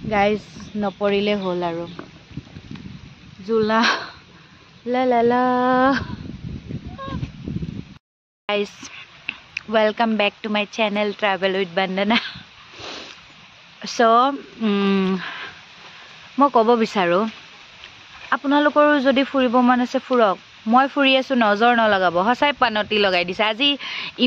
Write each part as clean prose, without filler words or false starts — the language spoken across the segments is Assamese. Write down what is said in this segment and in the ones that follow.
গাইজ নপৰিলে হ'ল আৰু জোলা লা লা লা guys welcome back to my channel travel with Bandana চ' মই ক'ব বিচাৰোঁ আপোনালোকৰো যদি ফুৰিব মন আছে ফুৰক মই ফুৰি আছোঁ নজৰ নলগাব সঁচাই পানতি লগাই দিছে আজি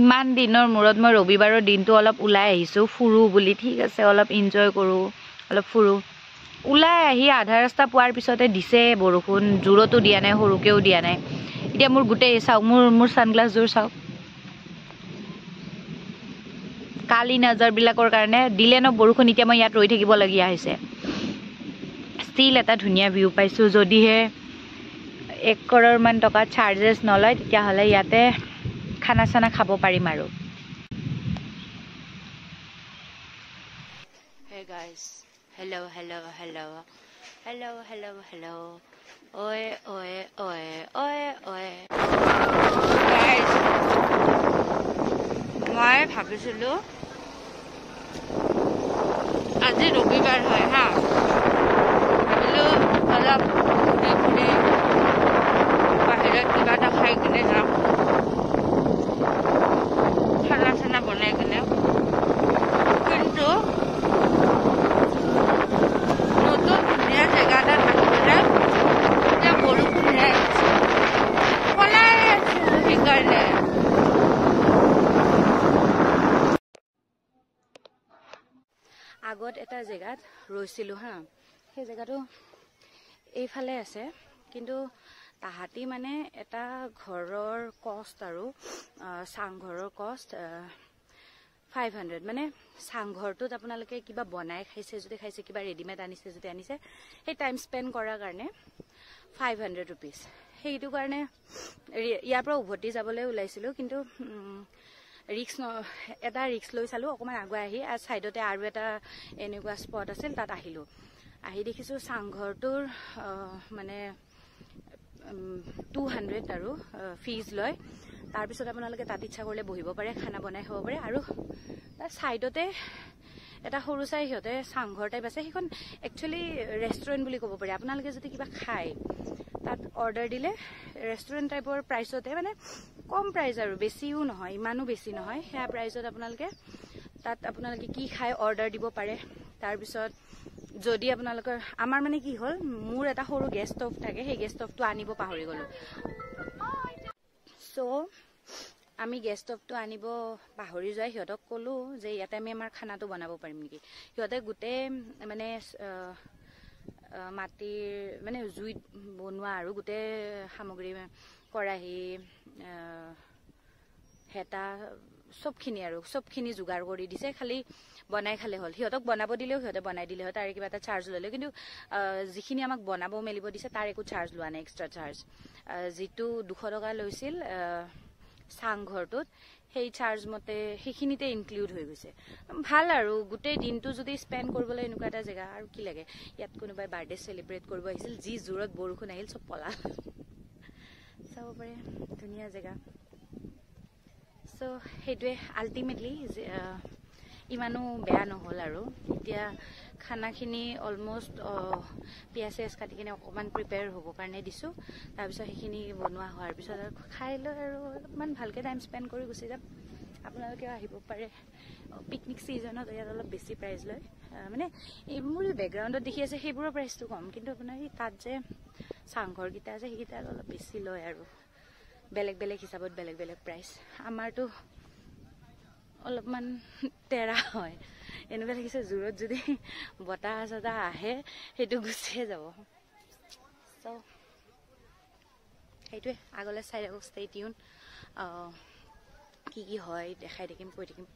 ইমান দিনৰ মূৰত মই ৰবিবাৰৰ দিনটো অলপ ওলাই আহিছোঁ ফুৰোঁ বুলি ঠিক আছে অলপ এনজয় কৰোঁ অলপ ফুৰোঁ ওলাই আহি আধা ৰাস্তা পোৱাৰ পিছতে দিছে বৰষুণ জোৰতো দিয়া নাই সৰুকেও দিয়া নাই এতিয়া মোৰ গোটেই চাওক মোৰ ছানগ্লাছযোৰ চাওক কালি নজৰবিলাকৰ কাৰণে দিলে ন বৰষুণ এতিয়া মই ইয়াত ৰৈ থাকিবলগীয়া হৈছে ষ্টিল এটা ধুনীয়া ভিউ পাইছোঁ যদিহে 1 কৰৰমান টকা চাৰ্জেছ নলয় তেতিয়াহ'লে ইয়াতে খানা চানা খাব পাৰিম আৰু Hey guys, hello, hello, hello, hello, hello, hello, oye, oye, oye, oye, oye. Guys, মই ভাবিছিলোঁ আজি ৰবিবাৰ হয় হা ভাবিলোঁ অলপ ঘূৰি বাহিৰত কিবা এটা খাই কিনে যাম খানা চানা বনাই কিনে কিন্তু আগত এটা জেগাত ৰৈছিলোঁ হা সেই জেগাটো এইফালে আছে কিন্তু তাহাঁতি মানে এটা ঘৰৰ কষ্ট আৰু চাংঘৰৰ কষ্ট 500 মানে চাংঘৰটোত আপোনালোকে কিবা বনাই খাইছে যদি খাইছে কিবা ৰেডিমেড আনিছে যদি আনিছে সেই টাইম স্পেণ্ড কৰাৰ কাৰণে 500 ৰুপিজ সেইটো কাৰণে ইয়াৰ পৰা উভতি যাবলৈ ওলাইছিলোঁ কিন্তু এটা ৰিক্স লৈ চালোঁ অকণমান আগুৱাই আহি আৰু ছাইডতে আৰু এটা এনেকুৱা স্পট আছিল তাত আহিলোঁ আহি দেখিছোঁ চাংঘৰটোৰ মানে 200 আৰু ফিজ লয় তাৰপিছত আপোনালোকে তাত ইচ্ছা কৰিলে বহিব পাৰে খানা বনাই খাব পাৰে আৰু তাৰ ছাইডতে এটা সৰু চাই সিহঁতে চাংঘৰ টাইপ আছে সেইখন একচুৱেলি ৰেষ্টুৰেণ্ট বুলি ক'ব পাৰি আপোনালোকে যদি কিবা খায় তাত অৰ্ডাৰ দিলে ৰেষ্টুৰেণ্ট টাইপৰ প্ৰাইচতে মানে কম প্ৰাইচ আৰু বেছিও নহয় ইমানো বেছি নহয় সেয়া প্ৰাইচত আপোনালোকে কি খায় অৰ্ডাৰ দিব পাৰে তাৰপিছত যদি আপোনালোকৰ আমাৰ মানে কি হ'ল মোৰ এটা সৰু গেছ ষ্টভ থাকে সেই গেছ ষ্টভটো আনিব পাহৰি গ'লোঁ চ' আমি গেছ ষ্টভটো আনিব পাহৰি যোৱাই সিহঁতক ক'লোঁ যে ইয়াতে আমি আমাৰ খানাটো বনাব পাৰিম নেকি সিহঁতে গোটেই মানে মাটিৰ মানে জুইত বনোৱা আৰু গোটেই সামগ্ৰী কৰাহী হেতা চবখিনি যোগাৰ কৰি দিছে খালি বনাই খালে হ'ল সিহঁতক বনাব দিলেও সিহঁতে বনাই দিলে হয় তাৰে কিবা এটা চাৰ্জ ল'লে কিন্তু যিখিনি আমাক বনাব মেলিব দিছে তাৰ একো চাৰ্জ লোৱা নাই এক্সট্ৰা চাৰ্জ যিটো 200 টকা লৈছিল চাংঘৰটোত সেই চাৰ্জ মতে সেইখিনিতে ইনক্লুড হৈ গৈছে ভাল আৰু গোটেই দিনটো যদি স্পেণ্ড কৰিবলৈ এনেকুৱা এটা জেগা আৰু কি লাগে ইয়াত কোনোবাই বাৰ্থডে চেলিব্ৰেট কৰিব আহিছিল যি জোৰত বৰষুণ আহিল চব পলা চাব পাৰে ধুনীয়া জেগা চ' সেইটোৱে আল্টিমেটলি ইমানো বেয়া নহ'ল আৰু এতিয়া খানাখিনি অলমষ্ট পিঁয়াজ চিয়াজ কাটি কিনে অকণমান প্ৰিপেয়াৰ হ'বৰ কাৰণে দিছোঁ তাৰপিছত সেইখিনি বনোৱা হোৱাৰ পিছত আৰু খাই লৈ আৰু অলপমান ভালকৈ টাইম স্পেণ্ড কৰি গুচি যাম আপোনালোকেও আহিব পাৰে পিকনিক ছিজনত ইয়াত অলপ বেছি প্ৰাইচ লয় মানে মোৰ বেকগ্ৰাউণ্ডত দেখি আছে সেইবোৰৰ প্ৰাইচটো কম কিন্তু আপোনাৰ তাত যে চাংঘৰকেইটা আছে সেইকেইটা অলপ বেছি লয় আৰু বেলেগ বেলেগ হিচাপত বেলেগ বেলেগ প্ৰাইচ আমাৰতো অলপমান তেৰা হয় এনেকুৱা লাগিছে জোৰত যদি বতাহ চতাহ আহে সেইটো গুচিয়ে যাব চ' সেইটোৱে আগলৈ চাই থাকক ষ্টে টিউন কি হয় দেখাই থাকিম কৈ থাকিম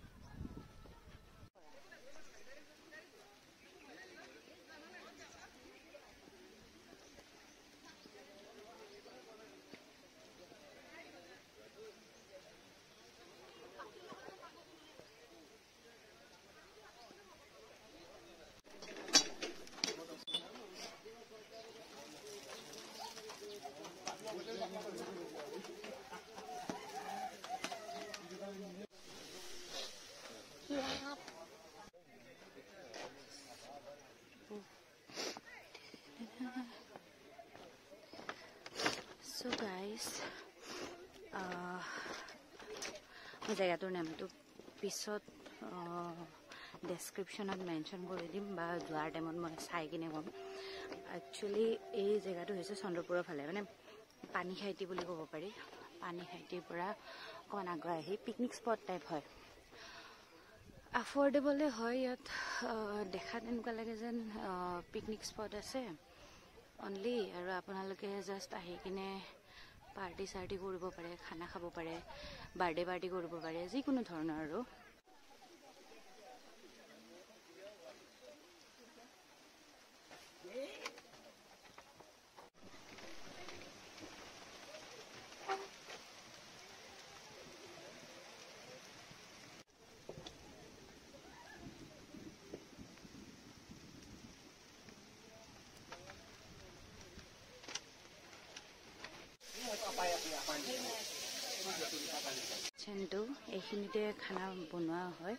জেগাটোৰ নামটো পিছত ডেছক্ৰিপশ্যনত মেনশ্যন কৰি দিম বা যোৱাৰ টাইমত মই চাই কিনে ক'ম। একচুৱেলি এই জেগাটো হৈছে চন্দ্ৰপুৰৰ ফালে, মানে পানীখাইটি বুলি ক'ব পাৰি। পানীখাইটিৰ পৰা অকণমান আগুৱাই আহি পিকনিক স্পট টাইপ হয়, আফৰ্ডেবলে হয়। ইয়াত দেখাত এনেকুৱা লাগে যেন পিকনিক স্পট আছে অনলি, আৰু আপোনালোকে জাষ্ট আহি কিনে পাৰ্টি চাৰ্টি কৰিব পাৰে, খানা খাব পাৰে, বাৰ্থডে পাৰ্টি কৰিব পাৰে, যিকোনো ধৰণৰ আৰু। চেনটো এইখিনিতে খানা বনোৱা হয়,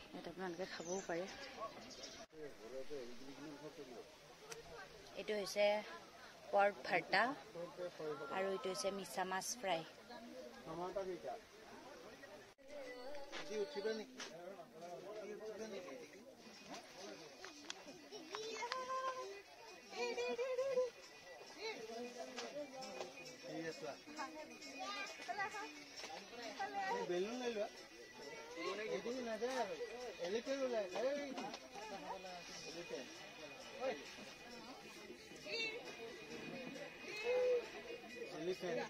ইয়াত আপোনালোকে খাবও পাৰে। এইটো হৈছে পৰ্ক ভাৰ্তা আৰু এইটো হৈছে মিছা মাছ ফ্ৰাই। বেলুন লৈ লোৱা এলিফেণ্ট